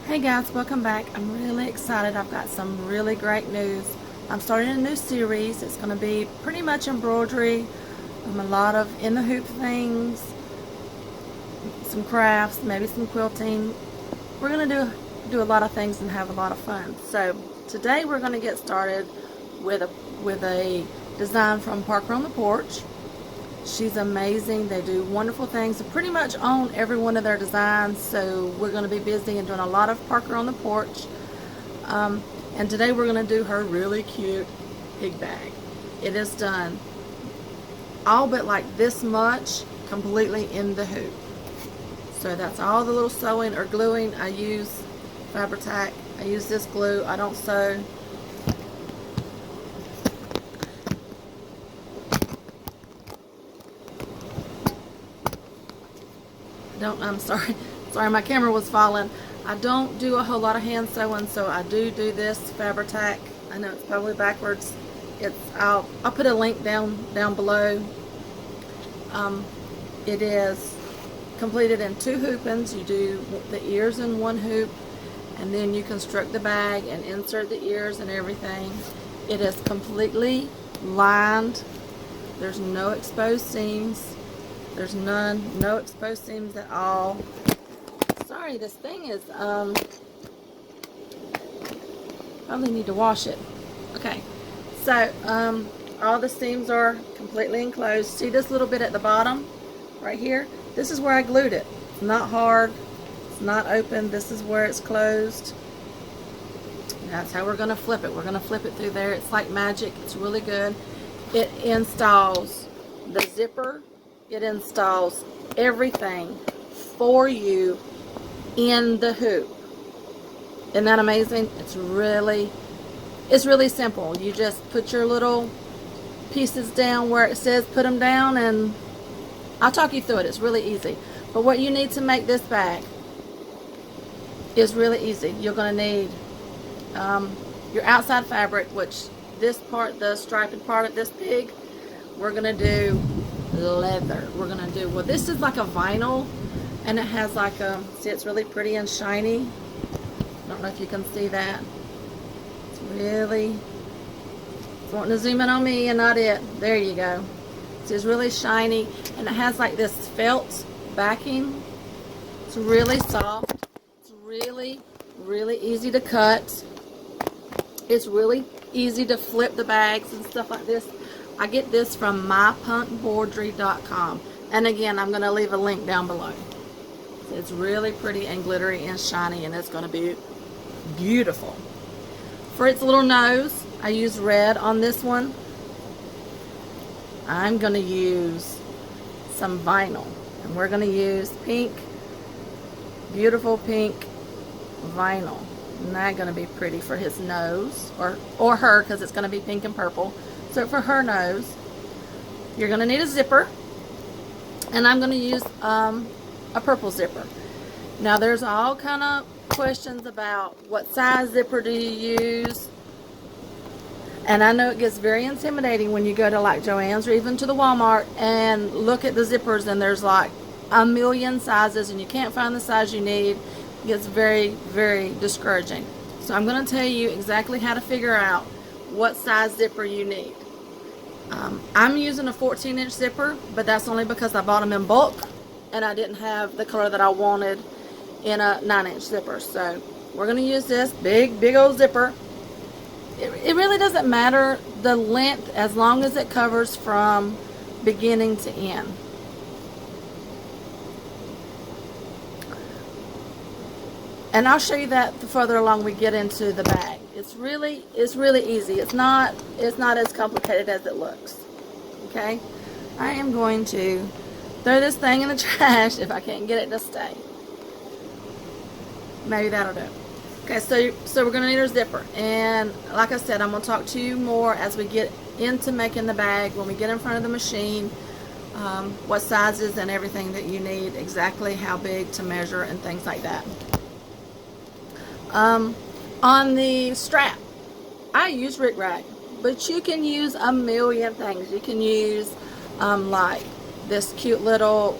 Hey guys, welcome back. I'm really excited. I've got some really great news. I'm starting a new series. It's going to be pretty much embroidery, a lot of in the hoop things, some crafts, maybe some quilting. We're going to do a lot of things and have a lot of fun. So today we're going to get started with a design from Parker on the Porch. She's amazing. They do wonderful things. They pretty much own every one of their designs, so we're going to be busy and doing a lot of Parker on the Porch. And today we're going to do her really cute pig bag. It is done all but like this much completely in the hoop. So that's all the little sewing or gluing. I use Fabri-Tac. I use this glue. I don't sew. I'm sorry, my camera was falling. I don't do a whole lot of hand sewing, so I do this Fabri-Tac. I know it's probably backwards. I'll put a link down below. It is completed in 2 hoopings. You do the ears in 1 hoop, and then you construct the bag and insert the ears and everything. It is completely lined. There's no exposed seams. There's no exposed seams at all. Sorry, this thing is, probably need to wash it. Okay, so, all the seams are completely enclosed. See this little bit at the bottom, right here? This is where I glued it. It's not hard, it's not open. This is where it's closed. That's how we're gonna flip it. We're gonna flip it through there. It's like magic. It's really good. It installs the zipper. It installs everything for you in the hoop. Isn't that amazing? It's really simple. You just put your little pieces down where it says put them down, and I'll talk you through it. It's really easy. But what you need to make this bag is really easy. You're going to need your outside fabric, which this part, the striped part of this pig, we're going to do leather. We're gonna do, well, this is like a vinyl, and it has like a, see, it's really pretty and shiny. I don't know if you can see that. It's really, it's wanting to zoom in on me and not it. There you go. It's really shiny, and it has like this felt backing. It's really soft. It's really easy to cut. It's really easy to flip the bags and stuff like this. I get this from mypunkboardry.com, and again, I'm going to leave a link down below. It's really pretty and glittery and shiny, and it's going to be beautiful. For its little nose, I use red on this one. I'm going to use some vinyl, and we're going to use pink, beautiful pink vinyl. Isn't that going to be pretty for his nose, or her, because it's going to be pink and purple. So for her nose, you're going to need a zipper, and I'm going to use a purple zipper. Now there's all kind of questions about what size zipper do you use, and I know it gets very intimidating when you go to like Joann's or even to the Walmart and look at the zippers, and there's like a million sizes and you can't find the size you need. It gets very discouraging. So I'm going to tell you exactly how to figure out what size zipper you need. I'm using a 14-inch zipper, but that's only because I bought them in bulk and I didn't have the color that I wanted in a 9-inch zipper. So we're going to use this big old zipper. It really doesn't matter the length as long as it covers from beginning to end. And I'll show you that the further along we get into the bag. It's really easy. It's not as complicated as it looks. Okay? I am going to throw this thing in the trash if I can't get it to stay. Maybe that'll do. Okay, so we're going to need our zipper. And like I said, I'm going to talk to you more as we get into making the bag, when we get in front of the machine, what sizes and everything that you need, exactly how big to measure and things like that. On the strap, I use rickrack, but you can use a million things. You can use like this cute little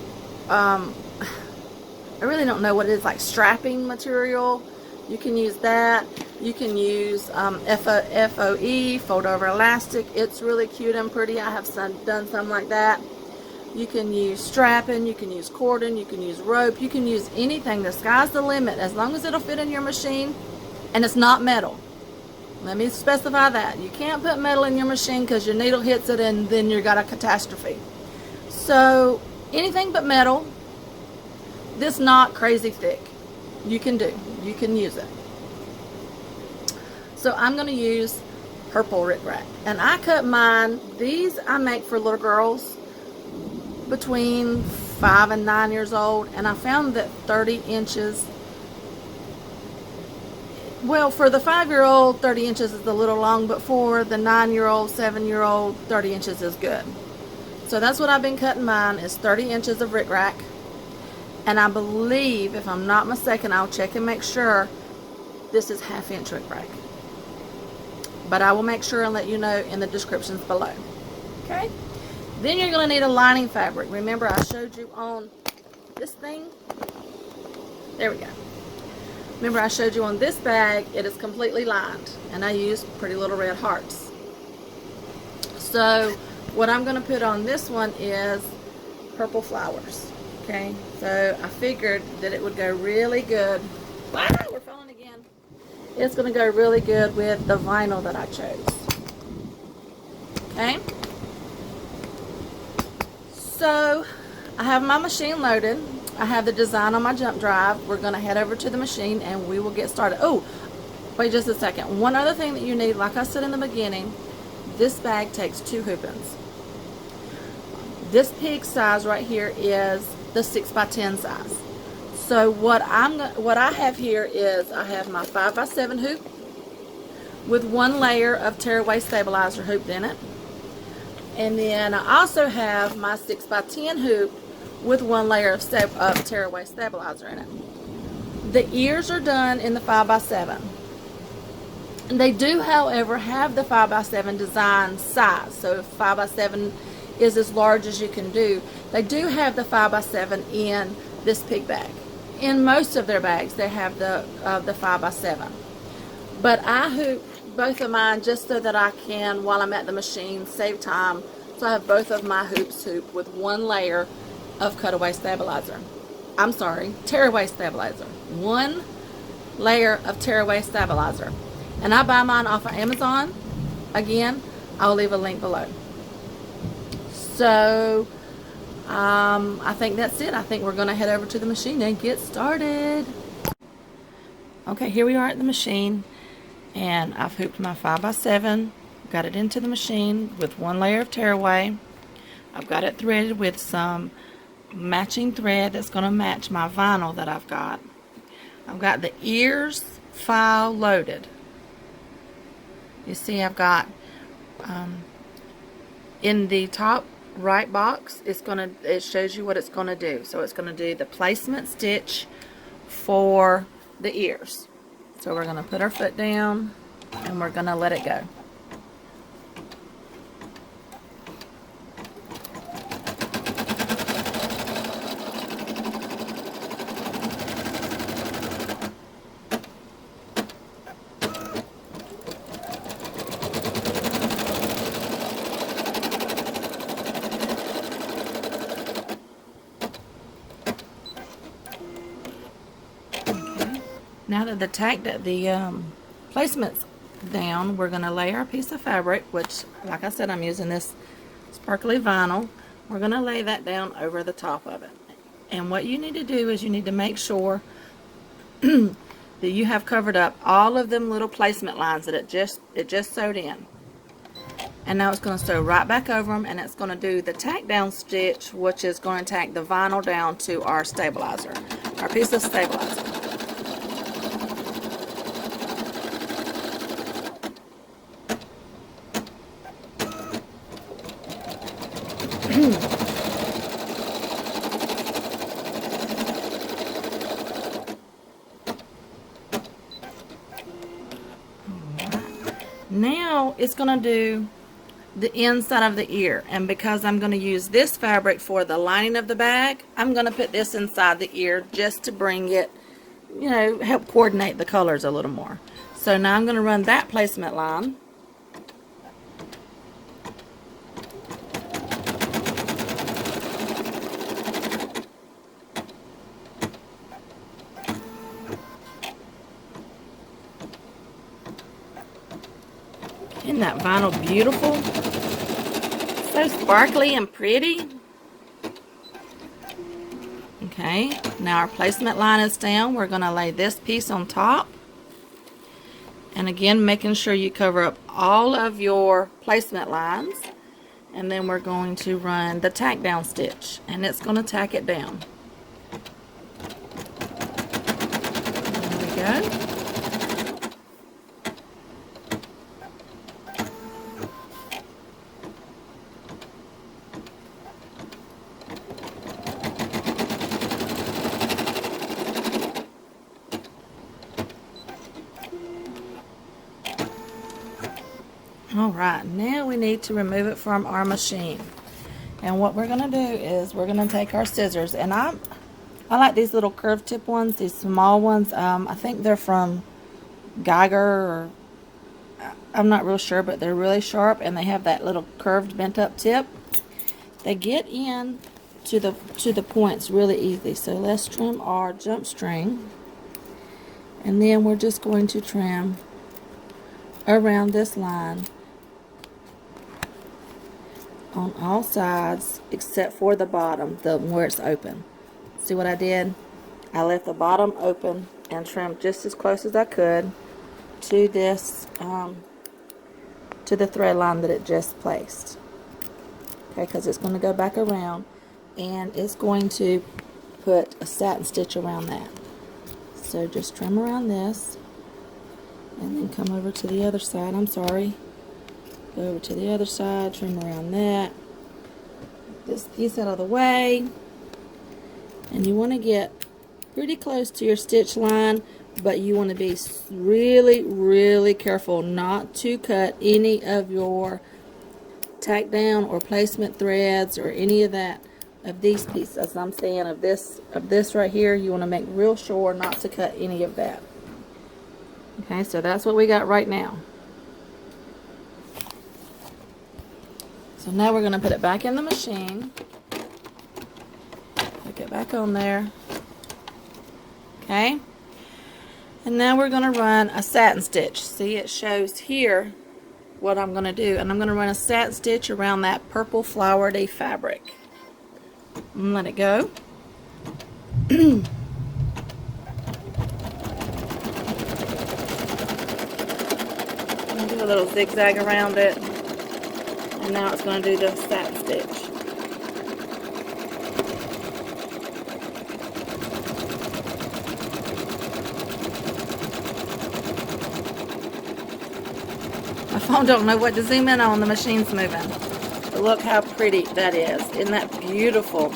I really don't know what it is, like strapping material. You can use that. You can use FOE, fold over elastic. It's really cute and pretty. I have done some like that. You can use strapping, you can use cording, you can use rope, you can use anything. The sky's the limit as long as it'll fit in your machine and it's not metal. Let me specify that. You can't put metal in your machine because your needle hits it and then you got a catastrophe. So anything but metal, this not crazy thick, you can use it. So I'm going to use purple rickrack, and I cut mine. These I make for little girls between 5 and 9 years old, and I found that 30 inches, well, for the 5-year-old 30 inches is a little long, but for the 9-year-old 7-year-old 30 inches is good. So that's what I've been cutting mine, is 30 inches of rickrack. And I believe, if I'm not mistaken, I'll check and make sure, this is 1/2 inch rickrack, but I will make sure and let you know in the descriptions below. Okay, then you're going to need a lining fabric. Remember I showed you on this thing, there we go. Remember I showed you on this bag, it is completely lined, and I use Pretty Little Red Hearts. So what I'm going to put on this one is purple flowers. Okay, so I figured that it would go really good. Wow, we're falling again. It's going to go really good with the vinyl that I chose. Okay, so I have my machine loaded. I have the design on my jump drive. We're going to head over to the machine and we will get started. Oh, wait just a second. One other thing that you need, like I said in the beginning, this bag takes 2 hoopins. This pig size right here is the 6x10 size. So what I have here is I have my 5x7 hoop with 1 layer of tearaway stabilizer hooped in it, and then I also have my 6x10 hoop with 1 layer of tearaway stabilizer in it. The ears are done in the 5x7. And they do, however, have the 5x7 design size. So if 5x7 is as large as you can do, they do have the 5x7 in this pig bag. In most of their bags they have the 5x7, but I hoop both of mine just so that I can, while I'm at the machine, save time. So I have both of my hoops hooped with 1 layer of cutaway stabilizer. I'm sorry, tearaway stabilizer. 1 layer of tearaway stabilizer, and I buy mine off of Amazon. Again, I'll leave a link below. So I think that's it. I think we're going to head over to the machine and get started. Okay, here we are at the machine, and I've hooped my 5x7, got it into the machine with 1 layer of tearaway. I've got it threaded with some matching thread that's going to match my vinyl that I've got. I've got the ears file loaded. You see I've got in the top right box, it shows you what it's going to do. So it's going to do the placement stitch for the ears. So we're going to put our foot down and we're going to let it go. Now that the placement's down, we're going to lay our piece of fabric, which, like I said, I'm using this sparkly vinyl. We're going to lay that down over the top of it. And what you need to do is you need to make sure that you have covered up all of them little placement lines that it just sewed in. And now it's going to sew right back over them, and it's going to do the tack down stitch, which is going to tack the vinyl down to our stabilizer, our piece of stabilizer. Now it's going to do the inside of the ear, and because I'm going to use this fabric for the lining of the bag, I'm going to put this inside the ear just to bring it you know, help coordinate the colors a little more. So now I'm going to run that placement line. Isn't that vinyl beautiful? So sparkly and pretty. Okay, now our placement line is down. We're going to lay this piece on top. And again, making sure you cover up all of your placement lines. And then we're going to run the tack down stitch. And it's going to tack it down. There we go. Alright, now we need to remove it from our machine. And what we're going to do is we're going to take our scissors, and I like these little curved tip ones, these small ones. I think they're from Geiger, or I'm not real sure, but they're really sharp and they have that little curved bent up tip. They get in to the points really easy. So let's trim our jump string, and then we're just going to trim around this line on all sides except for the bottom, where it's open. See what I did? I left the bottom open and trimmed just as close as I could to this to the thread line that it just placed. Okay, because it's going to go back around and it's going to put a satin stitch around that. So just trim around this and then come over to the other side. I'm sorry. Go over to the other side, trim around that. This piece out of the way. And you want to get pretty close to your stitch line, but you want to be really, really careful not to cut any of your tack down or placement threads or any of that, of these pieces. As I'm saying, of this right here, you want to make real sure not to cut any of that. Okay, so that's what we got right now. So now we're going to put it back in the machine. Put it back on there. Okay. And now we're going to run a satin stitch. See, it shows here what I'm going to do. And I'm going to run a satin stitch around that purple flowery fabric. And let it go. Do a little zigzag around it. And now it's going to do the satin stitch. My phone don't know what to zoom in on. The machine's moving. But look how pretty that is. Isn't that beautiful?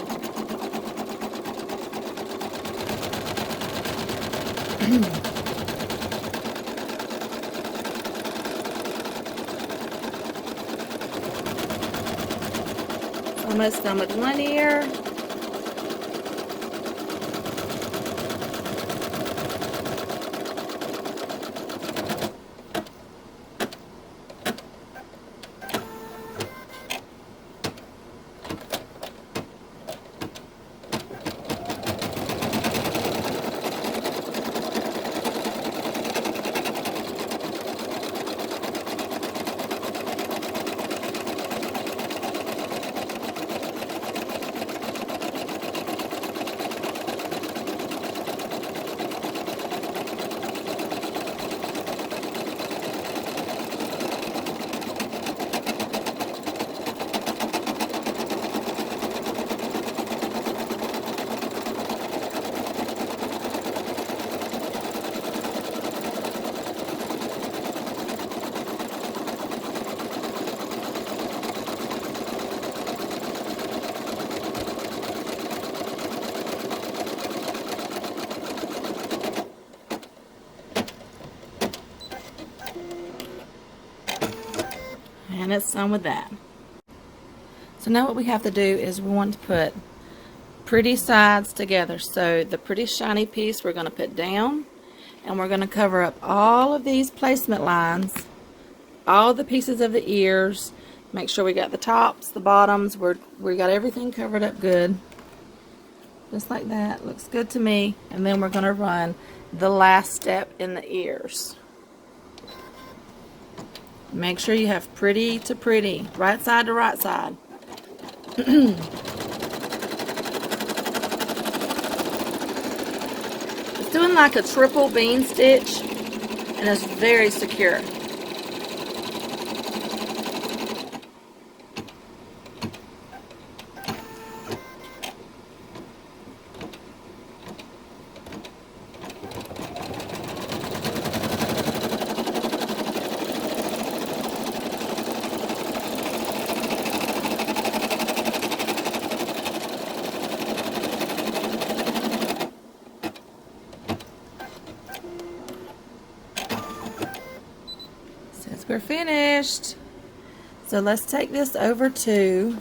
Almost done with one ear. And it's done with that. So now what we have to do is we want to put pretty sides together. So the pretty shiny piece we're going to put down, and we're going to cover up all of these placement lines, all the pieces of the ears. Make sure we got the tops, the bottoms, we got everything covered up good. Just like that. Looks good to me. And then we're going to run the last step in the ears. Make sure you have pretty to pretty, right side to right side. It's doing like a triple bean stitch, and it's very secure. We're finished. So let's take this over to,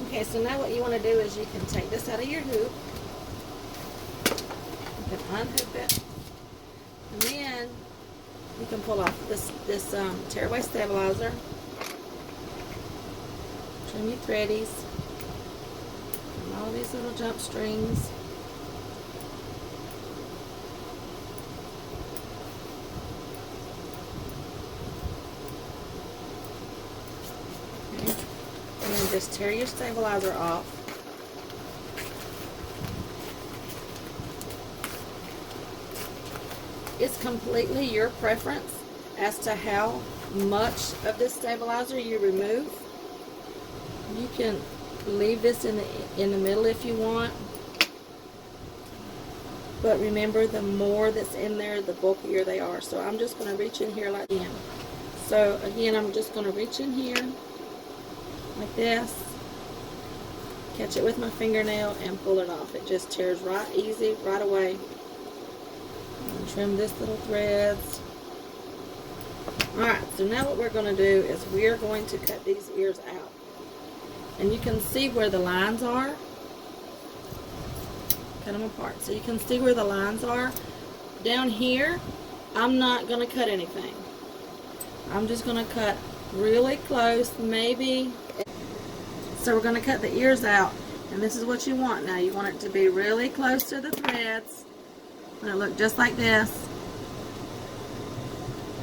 okay, so now what you want to do is you can take this out of your hoop. You can unhoop it, and then you can pull off this tearaway stabilizer, trim your threadies, and all these little jump strings. And then just tear your stabilizer off. It's completely your preference as to how much of this stabilizer you remove. You can leave this in the middle if you want. But remember, the more that's in there, the bulkier they are. So I'm just going to reach in here like that. So again, I'm just going to reach in here like this, catch it with my fingernail, and pull it off. It just tears right easy, right away. And trim this little threads. Alright, so now what we're going to do is we're going to cut these ears out. And you can see where the lines are. Cut them apart. So you can see where the lines are. Down here, I'm not going to cut anything. I'm just going to cut really close, maybe. So we're going to cut the ears out, and this is what you want now. You want it to be really close to the threads. It'll look just like this.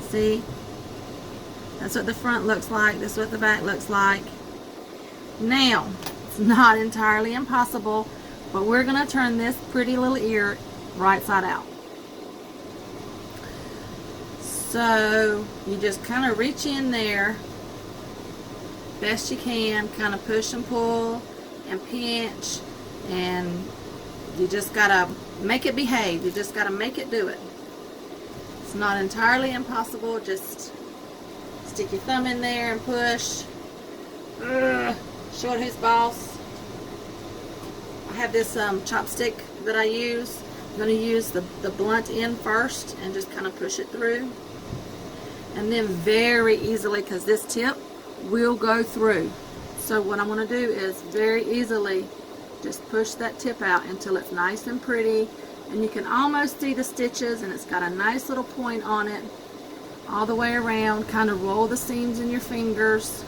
See? That's what the front looks like. This is what the back looks like. Now, it's not entirely impossible, but we're going to turn this pretty little ear right side out. So you just kind of reach in there best you can, kind of push and pull and pinch, and you just gotta make it behave. You just gotta make it do it. It's not entirely impossible. Just stick your thumb in there and push. Show it who's boss. I have this chopstick that I use. I'm going to use the blunt end first and just kind of push it through. And then very easily, because this tip will go through. So what I'm going to do is very easily just push that tip out until it's nice and pretty. And you can almost see the stitches, and it's got a nice little point on it all the way around. Kind of roll the seams in your fingers.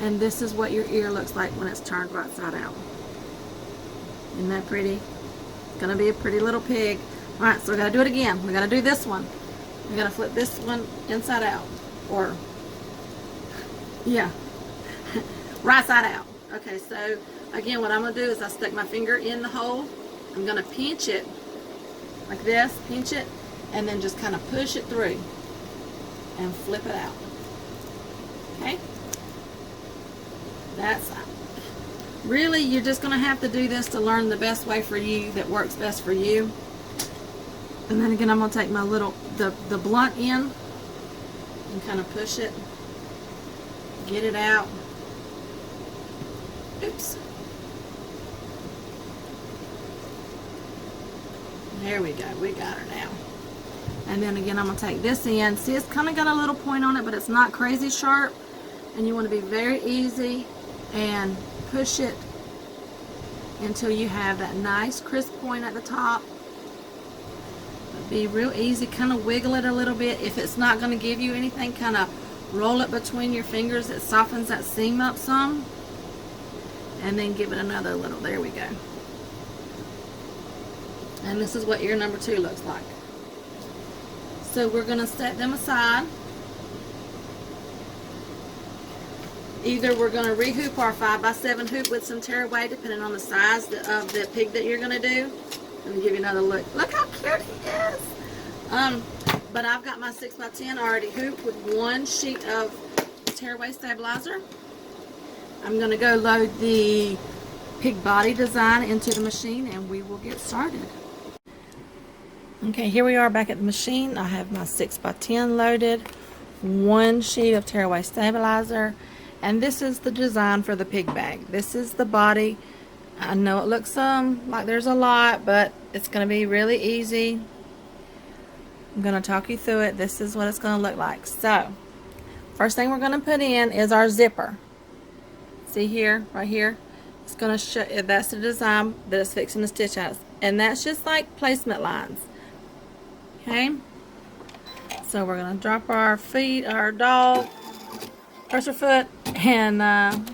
And this is what your ear looks like when it's turned right side out. Isn't that pretty? It's going to be a pretty little pig. Alright, so we got to do it again. We got to do this one. We got to flip this one inside out. Or, yeah, right side out. Okay, so again, what I'm going to do is I stick my finger in the hole. I'm going to pinch it like this, pinch it, and then just kind of push it through and flip it out. Okay? That's really, you're just going to have to do this to learn the best way for you that works best for you. And then again, I'm going to take my little, the blunt end and kind of push it, get it out. Oops. There we go. We got her now. And then again, I'm going to take this end. See, it's kind of got a little point on it, but it's not crazy sharp. And you want to be very easy and push it until you have that nice crisp point at the top. It'll be real easy. Kind of wiggle it a little bit. If it's not going to give you anything, kind of roll it between your fingers. It softens that seam up some. And then give it another little. There we go. And this is what ear number 2 looks like. So we're going to set them aside. Either we're going to re-hoop our 5x7 hoop with some tearaway, depending on the size of the pig that you're going to do. Let me give you another look. Look how cute he is. But I've got my 6x10 already hooped with 1 sheet of tearaway stabilizer. I'm going to go load the pig body design into the machine and we will get started. Okay, here we are back at the machine. I have my 6x10 loaded, 1 sheet of tearaway stabilizer. And this is the design for the pig bag. This is the body. I know it looks like there's a lot, but it's going to be really easy. I'm going to talk you through it. This is what it's going to look like. So, first thing we're going to put in is our zipper. See here, right here? It's going to show, that's the design that it's fixing to stitch out. And that's just like placement lines. Okay? So we're going to drop our feet, our dog, press her foot, and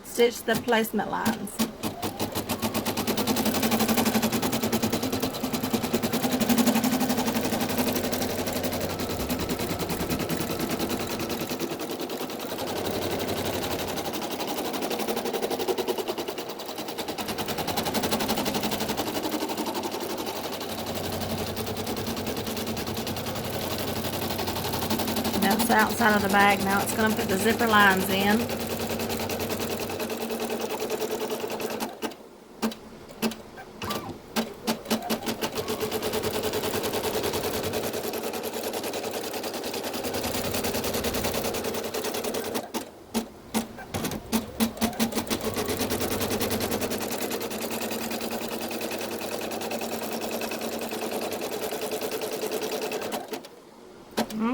stitch the placement lines. That's the outside of the bag. Now it's going to put the zipper lines in.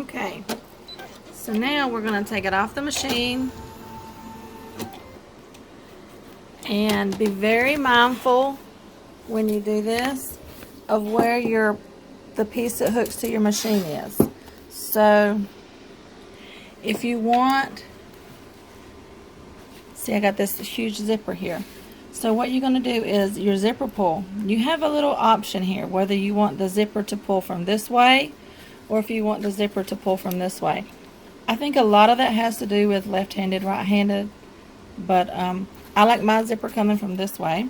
Okay. So now we're going to take it off the machine and be very mindful when you do this of where the piece that hooks to your machine is. So if you want, see, I got this huge zipper here. So what you're going to do is your zipper pull. You have a little option here whether you want the zipper to pull from this way or if you want the zipper to pull from this way. I think a lot of that has to do with left-handed, right-handed, but I like my zipper coming from this way.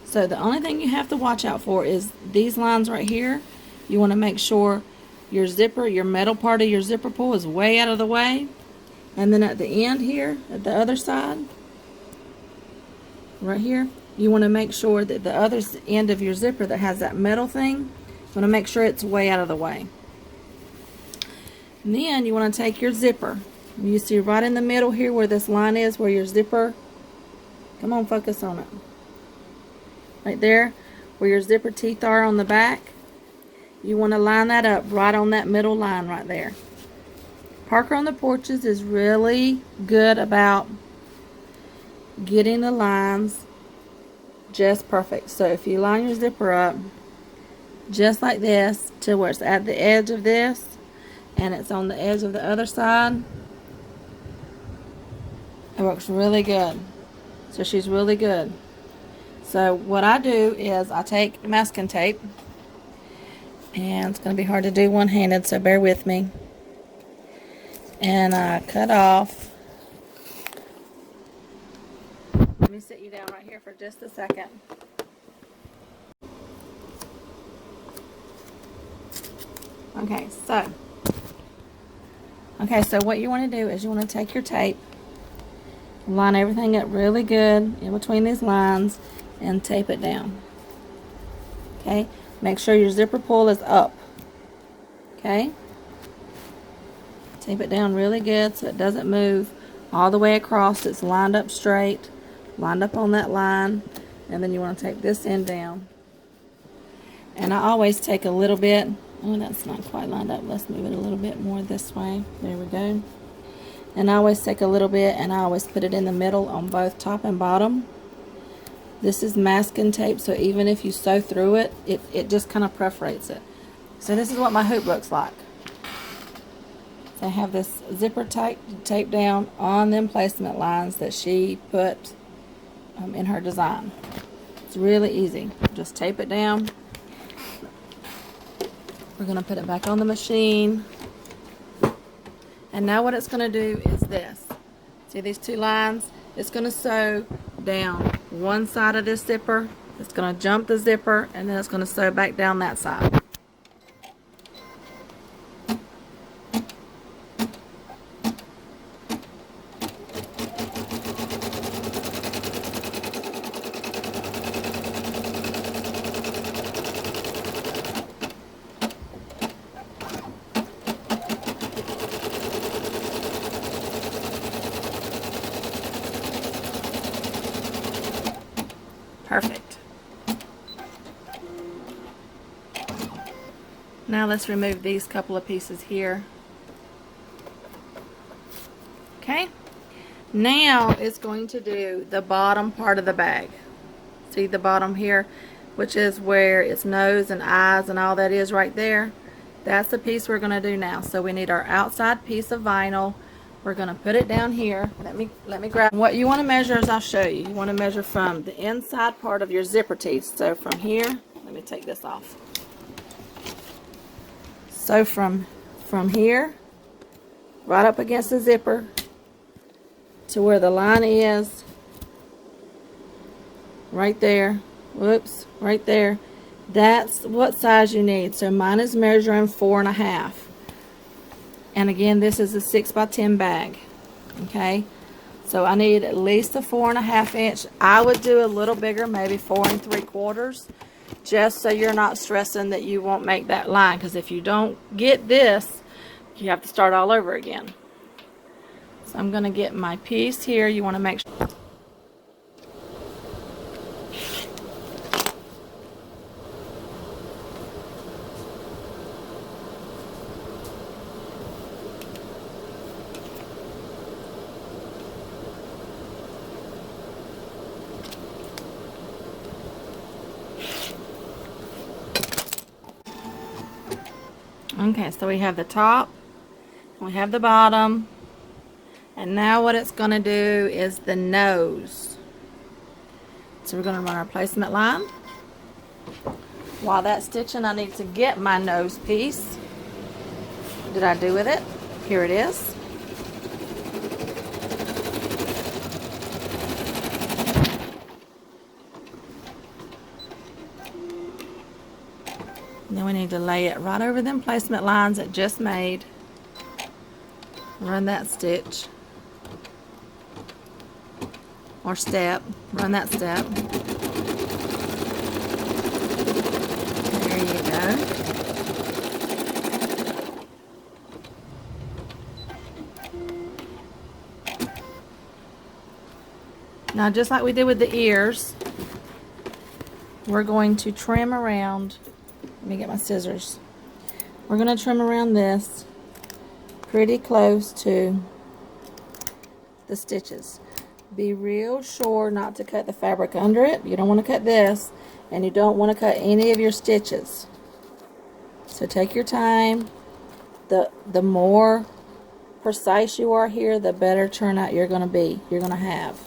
So the only thing you have to watch out for is these lines right here. You want to make sure your zipper, your metal part of your zipper pull is way out of the way. And then at the end here, at the other side, right here, you want to make sure that the other end of your zipper that has that metal thing, you want to make sure it's way out of the way. And then you want to take your zipper. You see right in the middle here where this line is, where your zipper, come on, focus on it. Right there, where your zipper teeth are on the back. You want to line that up right on that middle line right there. Parker on the Porches is really good about getting the lines just perfect. So if you line your zipper up just like this to where it's at the edge of this and it's on the edge of the other side, it works really good. So she's really good. So what I do is I take masking tape, and it's going to be hard to do one-handed, so bear with me, and I cut off. Let me sit you down right here for just a second. Okay, so what you want to do is you want to take your tape, line everything up really good in between these lines, and tape it down. Okay, make sure your zipper pull is up. Okay, tape it down really good so it doesn't move all the way across. It's lined up straight, lined up on that line, and then you want to take this end down. And I always take a little bit. Oh, that's not quite lined up. Let's move it a little bit more this way. There we go. And I always take a little bit and I always put it in the middle on both top and bottom. This is masking tape, so even if you sew through it, it just kind of perforates it. So this is what my hoop looks like. So I have this zipper taped down on them placement lines that she put in her design. It's really easy. Just tape it down. We're going to put it back on the machine. And now what it's going to do is this. See these two lines? It's going to sew down one side of this zipper. It's going to jump the zipper, and then it's going to sew back down that side. Perfect. Now let's remove these couple of pieces here. Okay. Now it's going to do the bottom part of the bag. See the bottom here, which is where its nose and eyes and all that is right there. That's the piece we're going to do now. So we need our outside piece of vinyl. We're going to put it down here. Let me grab. What you want to measure is I'll show you. You want to measure from the inside part of your zipper teeth. So from here, let me take this off. So from here, right up against the zipper to where the line is, right there. Whoops, right there. That's what size you need. So mine is measuring 4.5. And again, this is a 6x10 bag. Okay, so I need at least a 4.5 inch. I would do a little bigger, maybe 4 3/4, just so you're not stressing that you won't make that line. Because if you don't get this, you have to start all over again. So I'm going to get my piece here. You want to make sure. Okay, so we have the top, we have the bottom, and now what it's going to do is the nose. So we're going to run our placement line. While that's stitching, I need to get my nose piece. What did I do with it? Here it is. Then we need to lay it right over them placement lines that just made. Run that stitch. Or step. Run that step. There you go. Now just like we did with the ears, we're going to trim around. Let me get my scissors. We're going to trim around this pretty close to the stitches. Be real sure not to cut the fabric under it. You don't want to cut this, and you don't want to cut any of your stitches. So take your time. The more precise you are here, the better turnout you're going to have.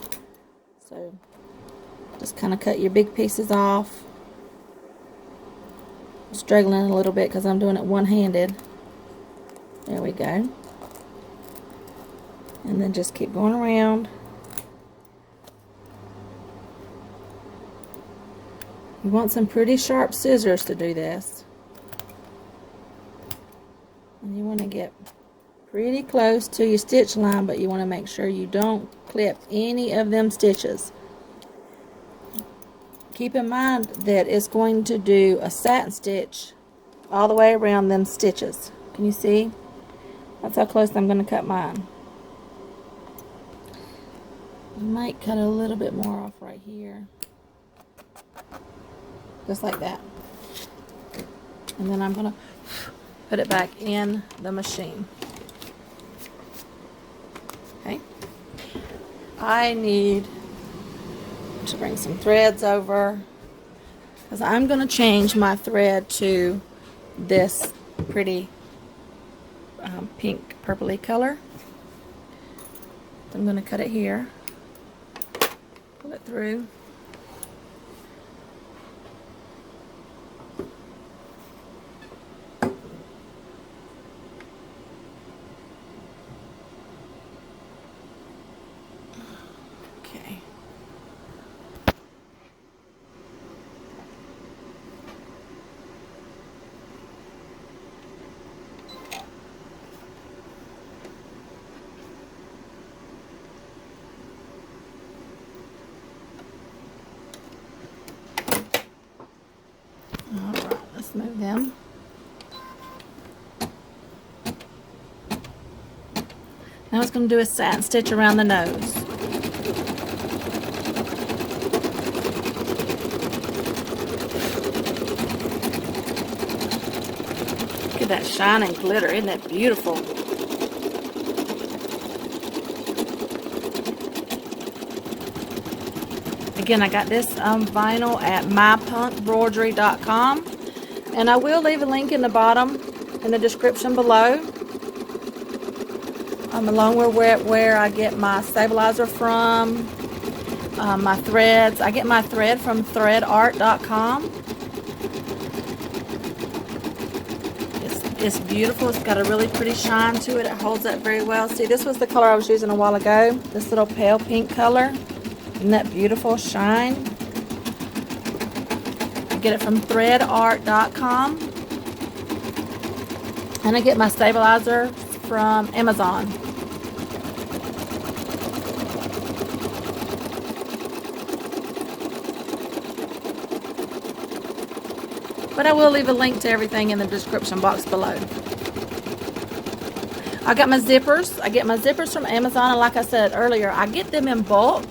So just kind of cut your big pieces off. I'm struggling a little bit because I'm doing it one-handed. There we go. And then just keep going around. You want some pretty sharp scissors to do this. And you want to get pretty close to your stitch line, but you want to make sure you don't clip any of them stitches. Keep in mind that it's going to do a satin stitch all the way around them stitches. Can you see? That's how close I'm going to cut mine. I might cut a little bit more off right here. Just like that. And then I'm going to put it back in the machine. I need to bring some threads over because I'm going to change my thread to this pretty pink purpley color. I'm going to cut it here, pull it through. Okay. Alright, let's move them. Now I was going to do a satin stitch around the nose. Look at that shine and glitter. Isn't that beautiful? Again, I got this vinyl at mypunkbroidery.com, and I will leave a link in the bottom in the description below, along with where I get my stabilizer from, my threads. I get my thread from threadart.com. It's beautiful. It's got a really pretty shine to it. It holds up very well. See, this was the color I was using a while ago. This little pale pink color. Isn't that beautiful shine? I get it from threadart.com. And I get my stabilizer from Amazon. But I will leave a link to everything in the description box below. I got my zippers. I get my zippers from Amazon, and like I said earlier, I get them in bulk.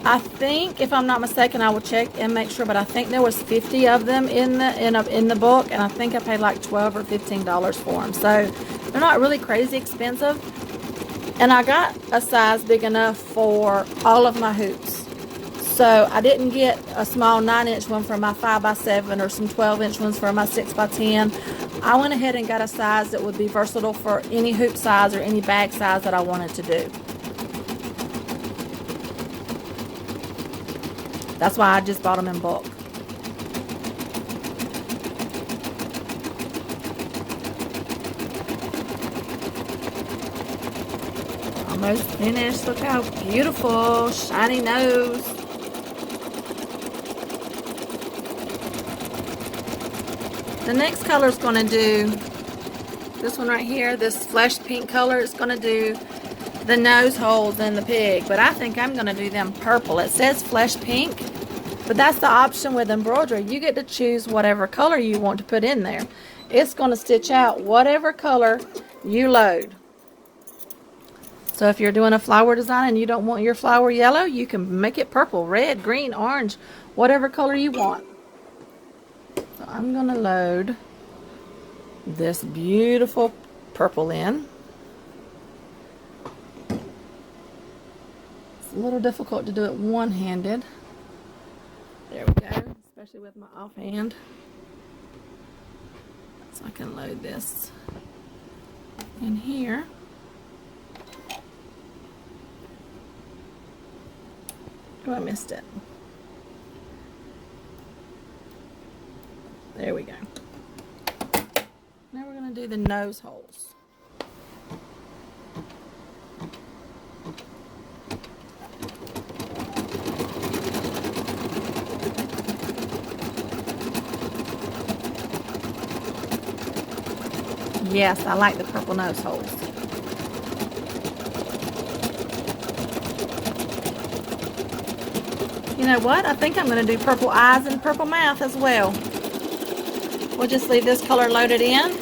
I think, if I'm not mistaken, I will check and make sure, but I think there was 50 of them in the book, and I think I paid like $12 or $15 for them. So they're not really crazy expensive. And I got a size big enough for all of my hoops. So I didn't get a small 9-inch one for my 5x7 or some 12-inch ones for my 6x10. I went ahead and got a size that would be versatile for any hoop size or any bag size that I wanted to do. That's why I just bought them in bulk. Almost finished. Look how beautiful. Shiny nose. The next color is going to do, this one right here, this flesh pink color, is going to do the nose holes in the pig. But I think I'm going to do them purple. It says flesh pink. But that's the option with embroidery. You get to choose whatever color you want to put in there. It's going to stitch out whatever color you load. So if you're doing a flower design and you don't want your flower yellow, you can make it purple, red, green, orange, whatever color you want. So I'm going to load this beautiful purple in. It's a little difficult to do it one-handed. There we go, especially with my offhand. So I can load this in here. Oh, I missed it. There we go. Now we're going to do the nose holes. Yes, I like the purple nose holes. You know what? I think I'm going to do purple eyes and purple mouth as well. We'll just leave this color loaded in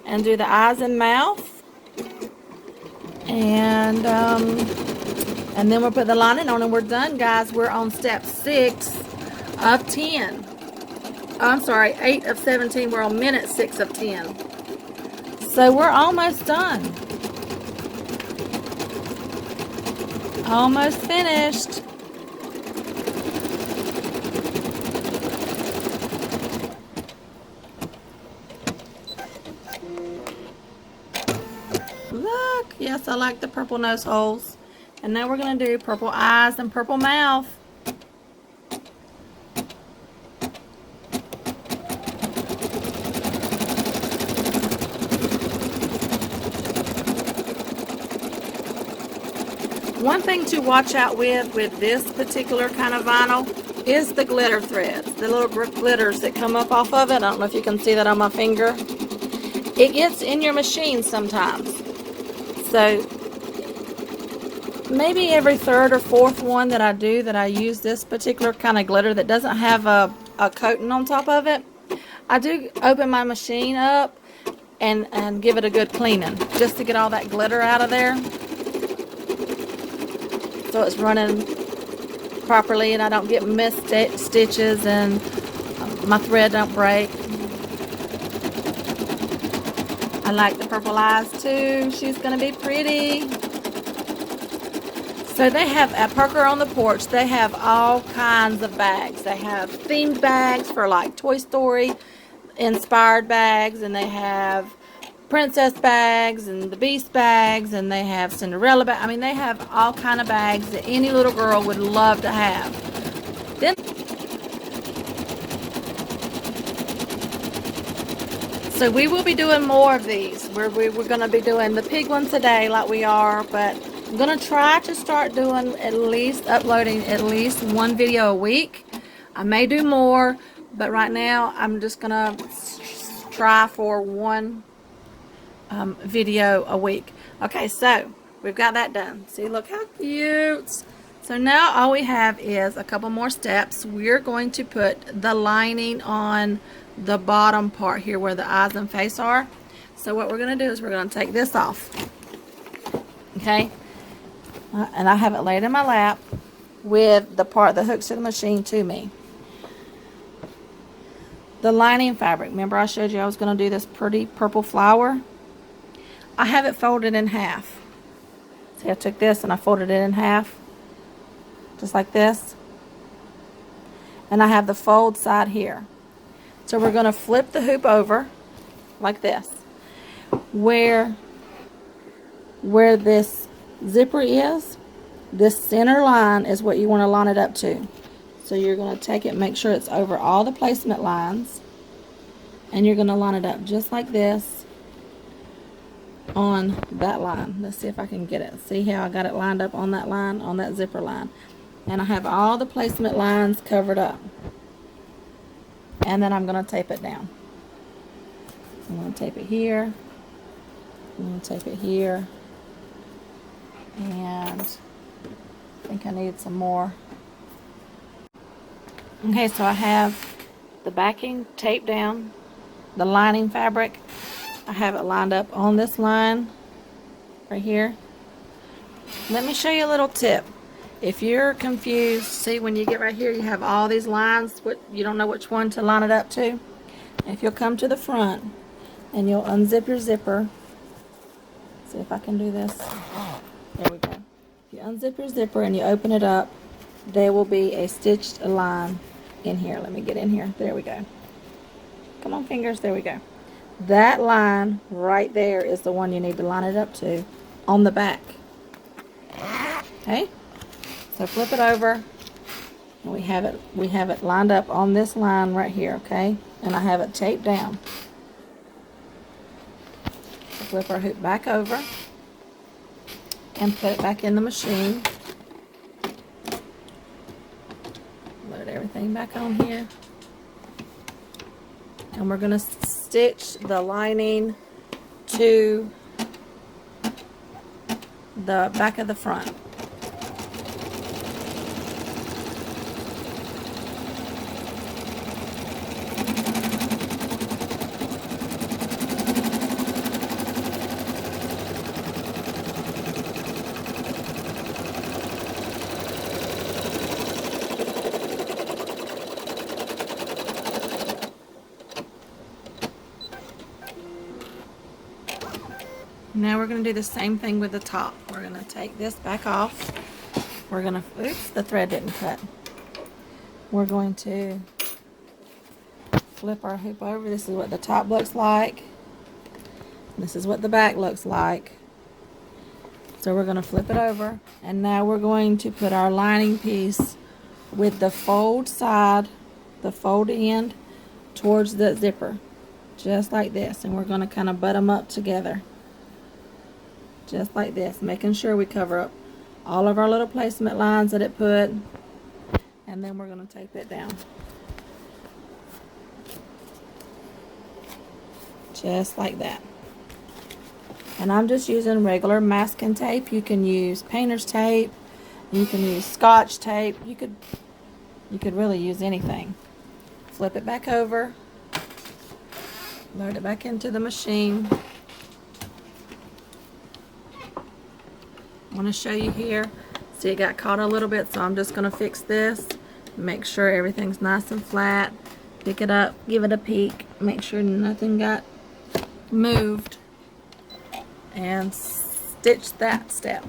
and do the eyes and mouth. And then we'll put the lining on and we're done, guys. We're on step 6 of 10. I'm sorry, 8 of 17. We're on minute 6 of 10. So we're almost done. Almost finished. Look, yes, I like the purple nose holes. And now we're going to do purple eyes and purple mouth. One thing to watch out with this particular kind of vinyl is the glitter threads, the little glitters that come up off of it. I don't know if you can see that on my finger. It gets in your machine sometimes. So maybe every third or fourth one that I use this particular kind of glitter that doesn't have a coating on top of it, I do open my machine up and give it a good cleaning just to get all that glitter out of there, so it's running properly and I don't get missed stitches and my thread don't break. I like the purple eyes too. She's gonna be pretty. So they have at Parker on the Porch, they have all kinds of bags. They have themed bags for like Toy Story inspired bags, and they have princess bags and the Beast bags, and they have Cinderella bags. I mean, they have all kind of bags that any little girl would love to have. Then, so we will be doing more of these. We're going to be doing the pig one today like we are, but I'm going to try to start doing uploading at least one video a week. I may do more, but right now I'm just going to try for one video a week. Okay, so we've got that done. See, look how cute. So now all we have is a couple more steps. We're going to put the lining on the bottom part here where the eyes and face are. So what we're going to do is we're going to take this off. Okay, and I have it laid in my lap with the part that hooks to the machine to me. The lining fabric, remember I showed you I was going to do this pretty purple flower? I have it folded in half. See, I took this and I folded it in half, just like this. And I have the fold side here. So we're going to flip the hoop over like this. Where this zipper is, this center line is what you want to line it up to. So you're going to take it, make sure it's over all the placement lines, and you're going to line it up just like this on that line. Let's see if I can get it. See how I got it lined up on that line, on that zipper line. And I have all the placement lines covered up. And then I'm going to tape it down. I'm going to tape it here. I'm going to tape it here. And I think I need some more. Okay, so I have the backing taped down, the lining fabric. I have it lined up on this line right here. Let me show you a little tip. If you're confused, see when you get right here, you have all these lines, you don't know which one to line it up to. If you'll come to the front and you'll unzip your zipper, see if I can do this. There we go. If you unzip your zipper and you open it up, there will be a stitched line in here. Let me get in here. There we go. Come on, fingers. There we go. That line right there is the one you need to line it up to on the back. Okay? So flip it over, and we have it lined up on this line right here, okay? And I have it taped down. So flip our hoop back over and put it back in the machine. Load everything back on here. And we're going to stitch the lining to the back of the front. Now we're going to do the same thing with the top. We're going to take this back off. we're gonna, oops, the thread didn't cut. We're going to flip our hoop over. This is what the top looks like. This is what the back looks like. So we're going to flip it over, and now we're going to put our lining piece with the fold side, the fold end towards the zipper, just like this, and we're going to kind of butt them up together, just like this, making sure we cover up all of our little placement lines that it put, and then we're going to tape it down, just like that. And I'm just using regular masking tape. You can use painter's tape. You can use Scotch tape. You could really use anything. Flip it back over. Load it back into the machine. I want to show you here. See, it got caught a little bit, so I'm just going to fix this. Make sure everything's nice and flat. Pick it up, give it a peek. Make sure nothing got moved. And stitch that step.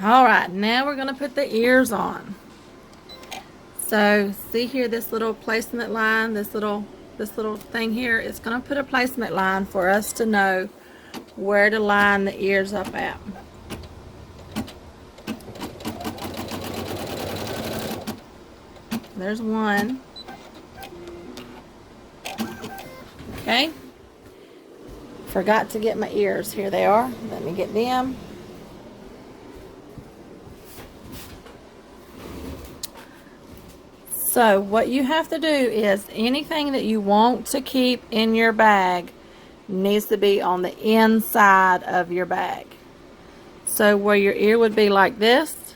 Alright, now we're going to put the ears on. So see here, this little placement line, this little thing here, it's going to put a placement line for us to know where to line the ears up at. There's one. Okay. Forgot to get my ears. Here they are. Let me get them. So what you have to do is anything that you want to keep in your bag needs to be on the inside of your bag. So where your ear would be like this,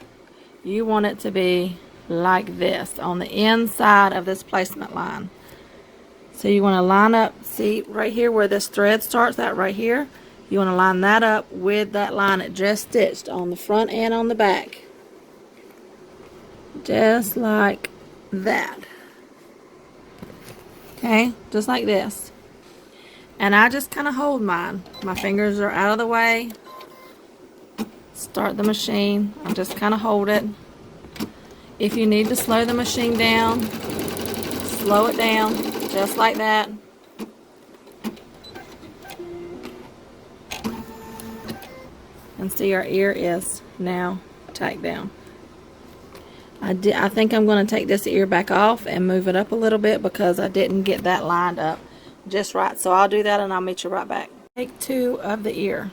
you want it to be like this on the inside of this placement line. So you want to line up, see right here where this thread starts at right here, you want to line that up with that line it just stitched on the front and on the back. Just like that. Okay, just like this. And I just kind of hold mine. My fingers are out of the way. Start the machine. I just kind of hold it. If you need to slow the machine down, slow it down, just like that. And see, our ear is now tacked down. I think I'm going to take this ear back off and move it up a little bit because I didn't get that lined up just right. So I'll do that and I'll meet you right back. Take two of the ear.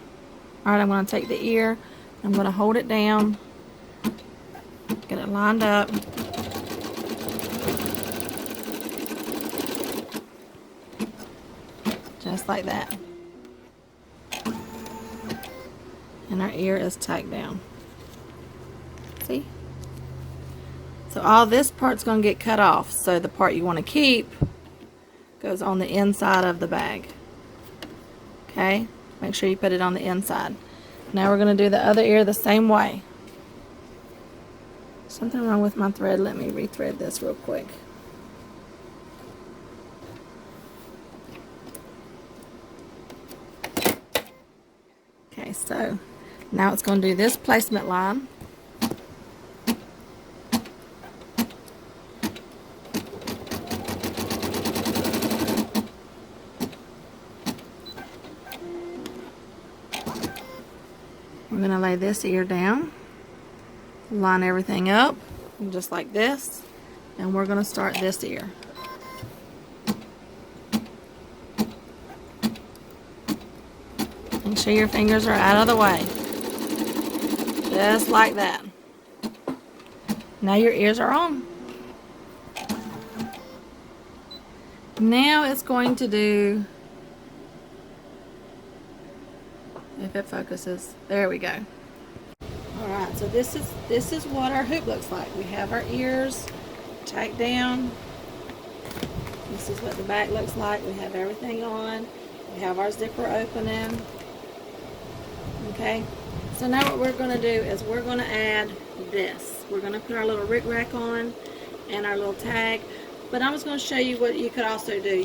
Alright, I'm going to take the ear. I'm going to hold it down. Get it lined up. Just like that. And our ear is tacked down. See? So all this part's going to get cut off. So the part you want to keep goes on the inside of the bag. Okay? Make sure you put it on the inside. Now we're going to do the other ear the same way. Something wrong with my thread. Let me rethread this real quick. Okay, so now it's going to do this placement line. We're going to lay this ear down, line everything up just like this, and we're going to start this ear. Make sure your fingers are out of the way, just like that. Now your ears are on. Now it's going to do, if it focuses, there we go. Alright, so this is what our hoop looks like. We have our ears tacked down. This is what the back looks like. We have everything on. We We have our zipper opening. Okay, so now what we're going to do is we're going to add this. We're going to put our little rickrack on and our little tag. But I was going to show you what you could also do.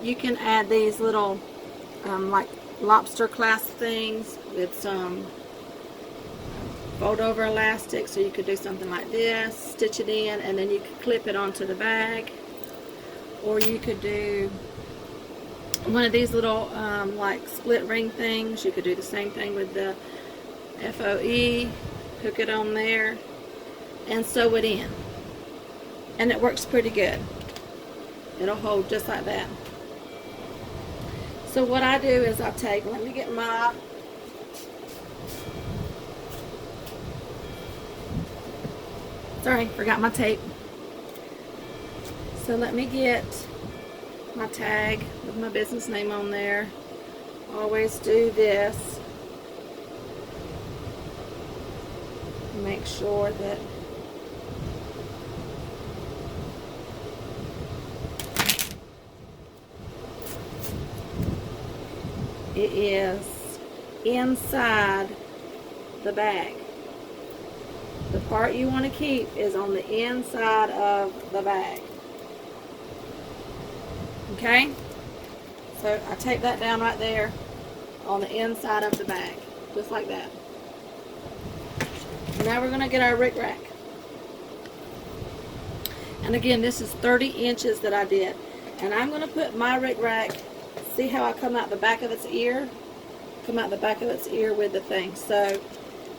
You can add these little like lobster clasp things with some fold over elastic, so you could do something like this, stitch it in, and then you could clip it onto the bag. Or you could do one of these little like split ring things. You could do the same thing with the FOE, hook it on there and sew it in, and it works pretty good. It'll hold just like that. So what I do is I take, let me get my sorry, forgot my tape. So let me get my tag with my business name on there. Always do this. Make sure that it is inside the bag. The part you want to keep is on the inside of the bag. Okay? So I tape that down right there on the inside of the bag. Just like that. Now we're going to get our rickrack. And again, this is 30 inches that I did. And I'm going to put my rickrack, see how I come out the back of its ear? Come out the back of its ear with the thing. So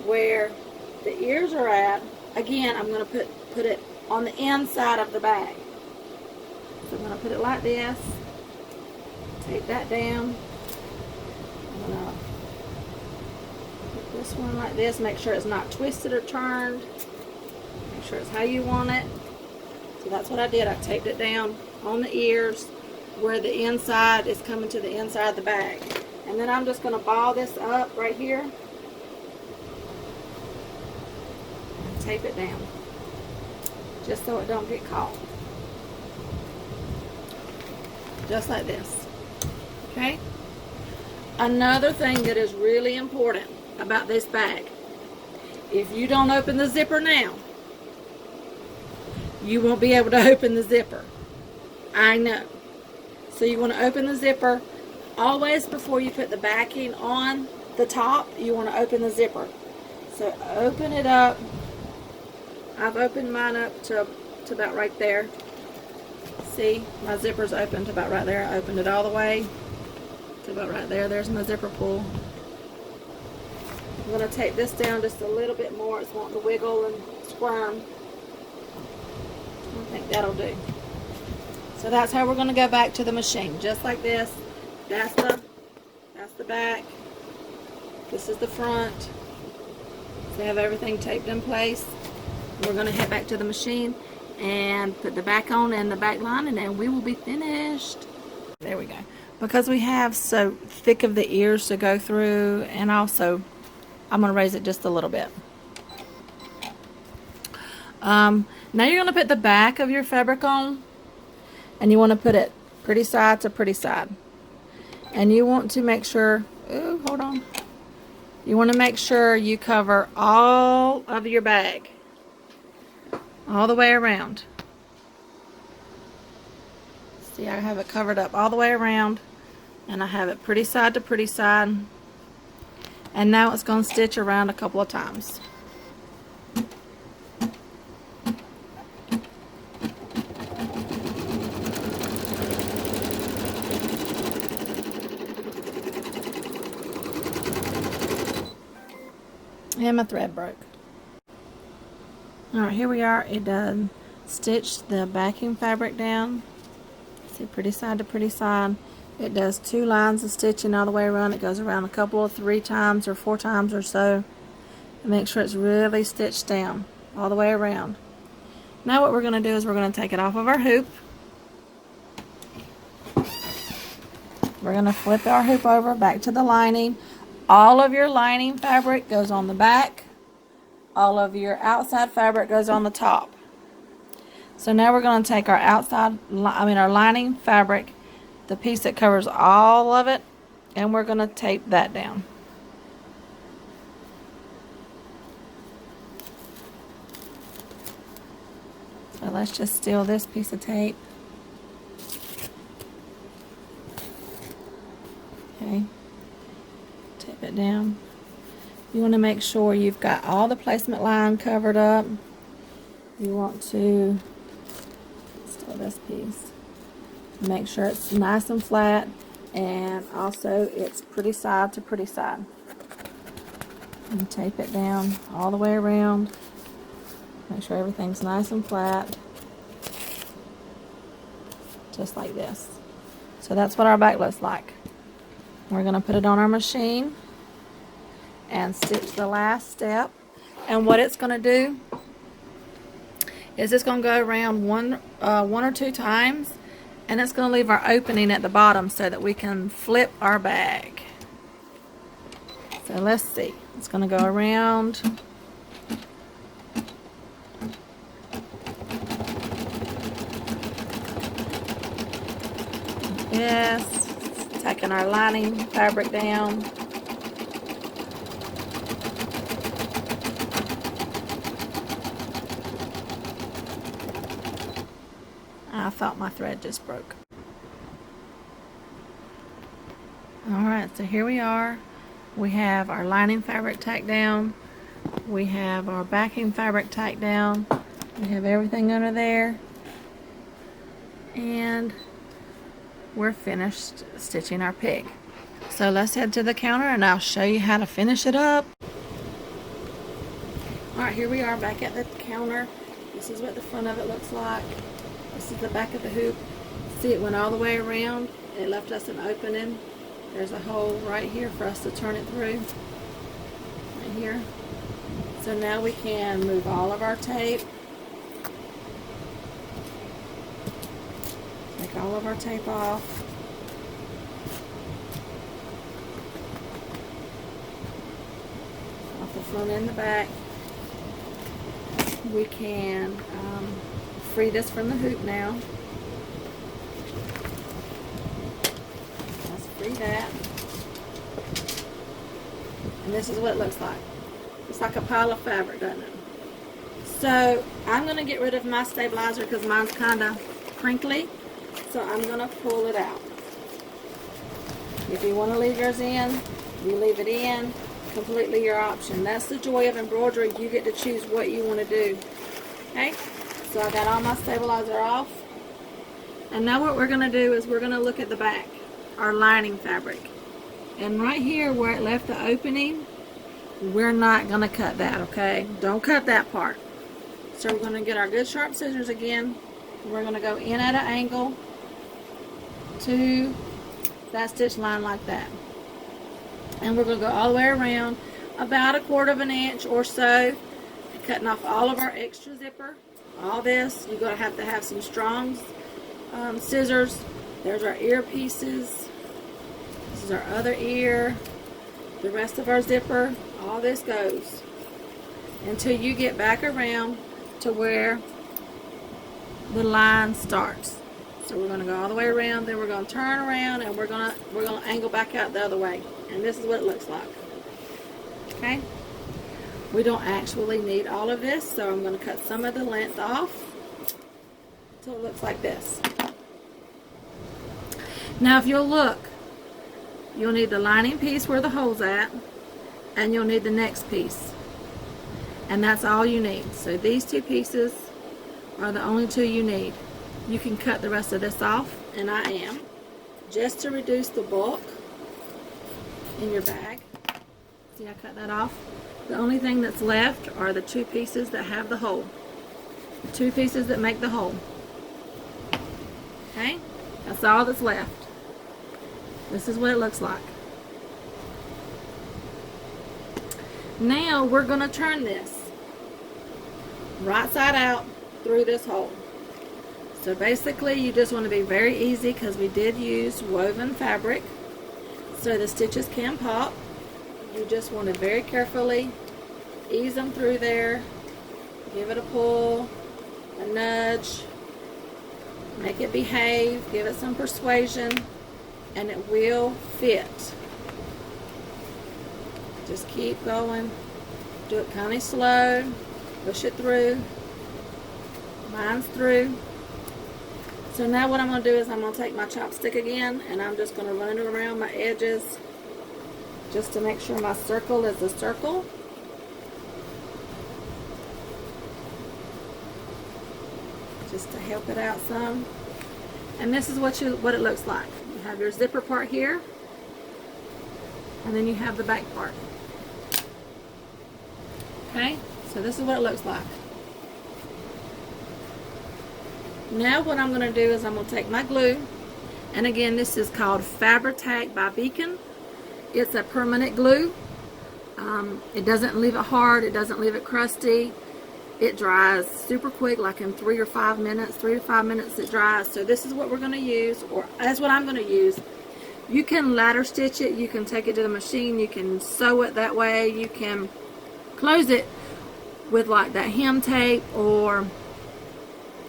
where the ears are at, again, I'm going to put it on the inside of the bag. So I'm going to put it like this. Take that down. I'm going to put this one like this. Make sure it's not twisted or turned. Make sure it's how you want it. So that's what I did. I taped it down on the ears where the inside is coming to the inside of the bag. And then I'm just going to ball this up right here. And tape it down. Just so it don't get caught. Just like this. Okay? Another thing that is really important about this bag, if you don't open the zipper now, you won't be able to open the zipper. I know. So you want to open the zipper always before you put the backing on the top. You want to open the zipper. So open it up. I've opened mine up to about right there. See, my zipper's open to about right there. I opened it all the way to about right there. There's my zipper pull. I'm going to take this down just a little bit more. It's wanting to wiggle and squirm. I think that'll do. So that's how we're going to go back to the machine. Just like this. That's the back. This is the front. So we have everything taped in place. We're going to head back to the machine and put the back on and the back lining, and we will be finished. There we go. Because we have so thick of the ears to go through, and also I'm going to raise it just a little bit. Now you're going to put the back of your fabric on, and you want to put it pretty side to pretty side. And you want to make sure, ooh, hold on. You want to make sure you cover all of your bag. All the way around. See, I have it covered up all the way around. And I have it pretty side to pretty side. And now it's going to stitch around a couple of times. And my thread broke. Alright, here we are. It does stitch the backing fabric down. See, pretty side to pretty side. It does 2 lines of stitching all the way around. It goes around a couple of 3 times or 4 times or so. And make sure it's really stitched down all the way around. Now what we're going to do is we're going to take it off of our hoop. We're going to flip our hoop over back to the lining. All of your lining fabric goes on the back. All of your outside fabric goes on the top. So now we're going to take our our lining fabric, the piece that covers all of it, and we're going to tape that down. So let's just steal this piece of tape. Okay, tape it down. You want to make sure you've got all the placement line covered up. You want to steal this piece. Make sure it's nice and flat, and also it's pretty side to pretty side. And tape it down all the way around. Make sure everything's nice and flat. Just like this. So that's what our back looks like. We're going to put it on our machine and stitch the last step. And what it's going to do is it's going to go around one or two times, and it's going to leave our opening at the bottom so that we can flip our bag. So let's see. It's going to go around. Yes. Taking our lining fabric down. I thought my thread just broke. Alright, so here we are. We have our lining fabric tacked down. We have our backing fabric tacked down. We have everything under there. And we're finished stitching our pig. So let's head to the counter and I'll show you how to finish it up. Alright, here we are back at the counter. This is what the front of it looks like. This is the back of the hoop. See, it went all the way around. It left us an opening. There's a hole right here for us to turn it through. Right here. So now we can move all of our tape. Take all of our tape off. Off the front and the back. We can free this from the hoop now. Let's free that. And this is what it looks like. It's like a pile of fabric, doesn't it? So I'm going to get rid of my stabilizer because mine's kind of crinkly. So I'm going to pull it out. If you want to leave yours in, you leave it in. Completely your option. That's the joy of embroidery. You get to choose what you want to do. Okay? So I got all my stabilizer off. And now what we're going to do is we're going to look at the back. Our lining fabric. And right here where it left the opening, we're not going to cut that, okay? Don't cut that part. So we're going to get our good sharp scissors again. We're going to go in at an angle to that stitch line like that. And we're going to go all the way around about 1/4 of an inch or so, cutting off all of our extra zipper. All this, you're going to have some strong scissors. There's our ear pieces. This is our other ear. The rest of our zipper. All this goes until you get back around to where the line starts. So we're going to go all the way around, then we're going to turn around, and we're going to angle back out the other way. And this is what it looks like. Okay? We don't actually need all of this, so I'm going to cut some of the length off so it looks like this. Now if you'll look, you'll need the lining piece where the hole's at, and you'll need the next piece. And that's all you need. So these two pieces are the only two you need. You can cut the rest of this off, and I am, just to reduce the bulk in your bag. See, I cut that off. The only thing that's left are the two pieces that have the hole. The two pieces that make the hole. Okay? That's all that's left. This is what it looks like. Now we're going to turn this right side out through this hole. So basically you just want to be very easy because we did use woven fabric so the stitches can pop. You just want to very carefully ease them through there, give it a pull, a nudge, make it behave, give it some persuasion, and it will fit. Just keep going. Do it kind of slow. Push it through. Mine's through. So now what I'm going to do is I'm going to take my chopstick again and I'm just going to run it around my edges just to make sure my circle is a circle. Just to help it out some. And this is what it looks like. You have your zipper part here, and then you have the back part. Okay, so this is what it looks like. Now what I'm going to do is I'm going to take my glue, and again this is called Fabri-Tac by Beacon. It's a permanent glue. It doesn't leave it hard, it doesn't leave it crusty. It dries super quick, like in 3 to 5 minutes. 3 to 5 minutes it dries. So this is what we're going to use, or that's what I'm going to use. You can ladder stitch it, you can take it to the machine, you can sew it that way, you can close it with like that hem tape or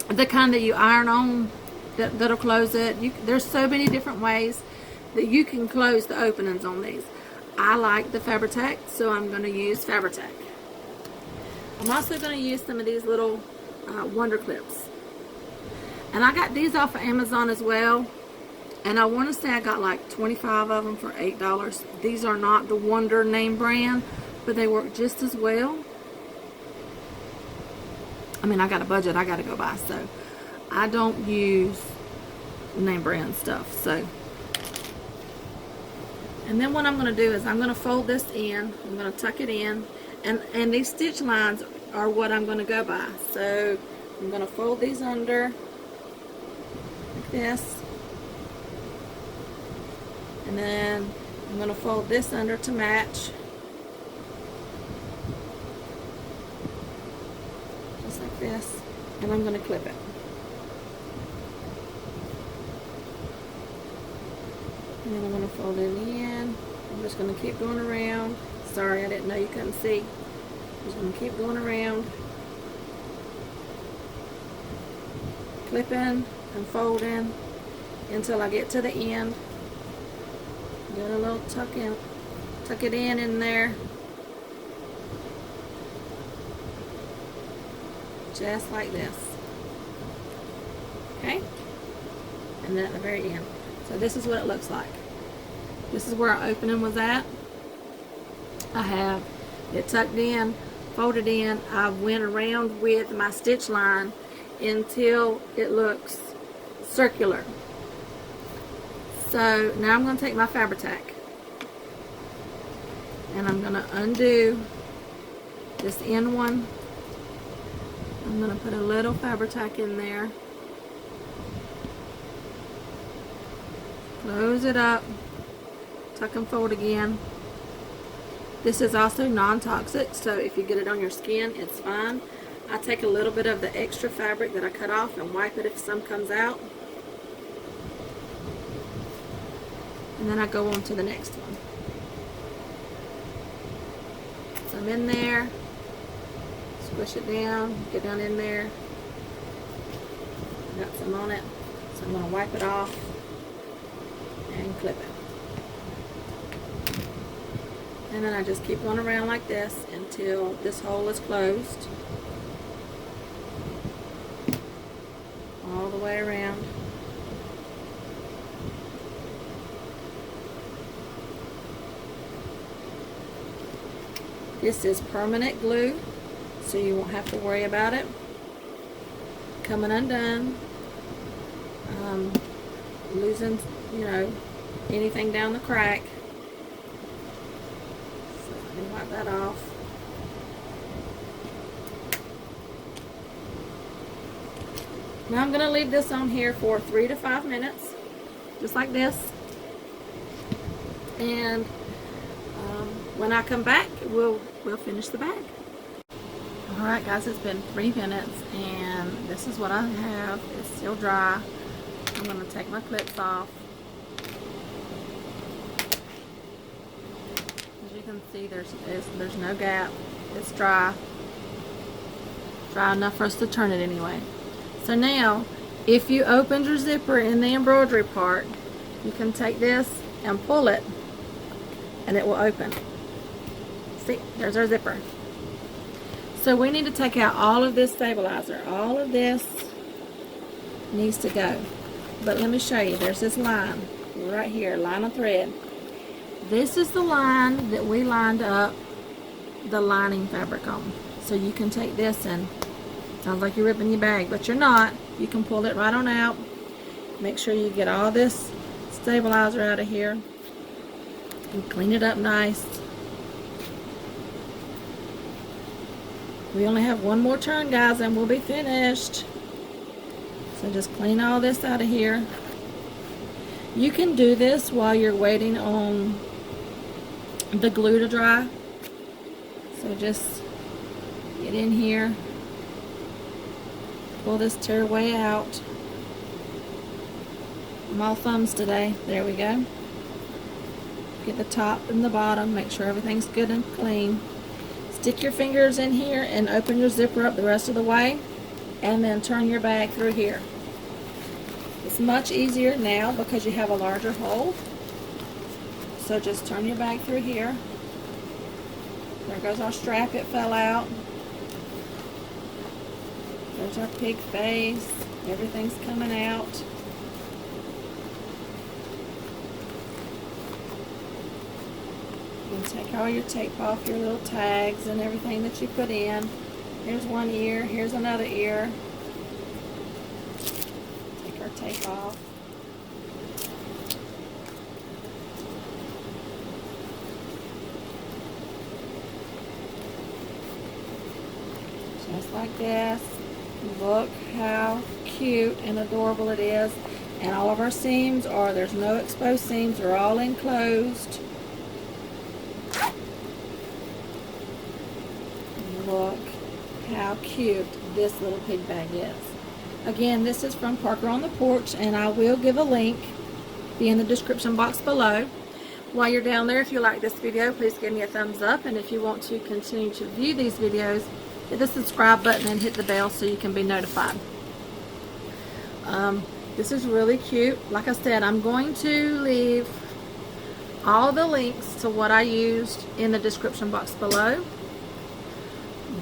the kind that you iron on that'll close it. There's so many different ways that you can close the openings on these. I like the Fabri-Tac, so I'm going to use Fabri-Tac. I'm also going to use some of these little Wonder Clips. And I got these off of Amazon as well. And I want to say I got like 25 of them for $8. These are not the Wonder name brand, but they work just as well. I mean, I got a budget I got to go by, so I don't use name brand stuff. So, and then what I'm going to do is I'm going to fold this in. I'm going to tuck it in. And these stitch lines are what I'm going to go by. So I'm going to fold these under like this. And then I'm going to fold this under to match. Just like this. And I'm going to clip it. And then I'm going to fold it in. I'm just going to keep going around. Sorry, I didn't know you couldn't see. Just going to keep going around, clipping and folding until I get to the end. Get a little tuck it in there, just like this. Okay, and then at the very end. So this is what it looks like. This is where our opening was at. I have it tucked in, folded in. I went around with my stitch line until it looks circular. So now I'm going to take my Fabri-Tac and I'm going to undo this end one. I'm going to put a little Fabri-Tac in there, close it up, tuck and fold again. This is also non-toxic, so if you get it on your skin, it's fine. I take a little bit of the extra fabric that I cut off and wipe it if some comes out. And then I go on to the next one. So I'm in there, squish it down, get down in there. Got some on it, so I'm going to wipe it off and clip it. And then I just keep going around like this until this hole is closed. All the way around. This is permanent glue, so you won't have to worry about it coming undone, losing, anything down the crack. So let me wipe that off. Now I'm going to leave this on here for 3 to 5 minutes, just like this. And when I come back, we'll finish the bag. Alright guys, it's been 3 minutes and this is what I have. It's still dry. I'm going to take my clips off. As you can see, there's no gap. It's dry. Dry enough for us to turn it anyway. So now, if you opened your zipper in the embroidery part, you can take this and pull it and it will open. See, there's our zipper. So we need to take out all of this stabilizer. All of this needs to go. But let me show you. There's this line right here, line of thread. This is the line that we lined up the lining fabric on. So you can take this and, sounds like you're ripping your bag, but you're not. You can pull it right on out. Make sure you get all this stabilizer out of here and clean it up nice. We only have one more turn, guys, and we'll be finished. So just clean all this out of here. You can do this while you're waiting on the glue to dry. So just get in here, pull this tearaway out. I'm all thumbs today. There we go. Get the top and the bottom, make sure everything's good and clean. Stick your fingers in here and open your zipper up the rest of the way, and then turn your bag through here. It's much easier now because you have a larger hole. So just turn your bag through here. There goes our strap, it fell out. There's our pig face. Everything's coming out. And take all your tape off, your little tags and everything that you put in. Here's one ear, here's another ear. Take our tape off. Just like this. Look how cute and adorable it is. And all of our seams are, there's no exposed seams, they're all enclosed. Look how cute this little pig bag is. Again, this is from Parker on the Porch, and I will give a link, be in the description box below. While you're down there, if you like this video, please give me a thumbs up, and if you want to continue to view these videos, hit the subscribe button and hit the bell so you can be notified. This is really cute. Like I said, I'm going to leave all the links to what I used in the description box below.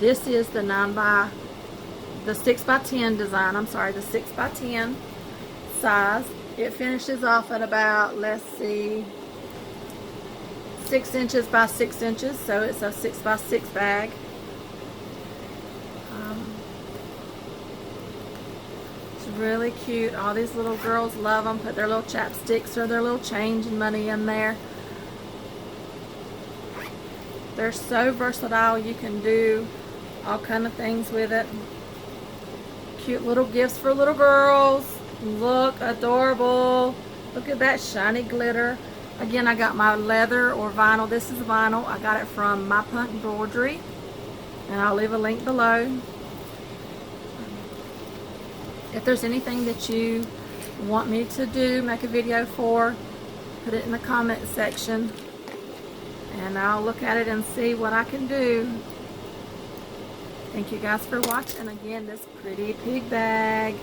This is the 6x10 design. I'm sorry, the 6x10 size. It finishes off at about, let's see, 6 inches by 6 inches. So it's a 6x6 bag. It's really cute. All these little girls love them. Put their little chapsticks or their little change and money in there. They're so versatile. You can do all kind of things with it. Cute little gifts for little girls. Look, adorable. Look at that shiny glitter. Again, I got my leather or vinyl. This is vinyl. I got it from My Punt Embroidery, and I'll leave a link below. If there's anything that you want me to do, make a video for, put it in the comment section, and I'll look at it and see what I can do. Thank you guys for watching. Again, this pretty pig bag.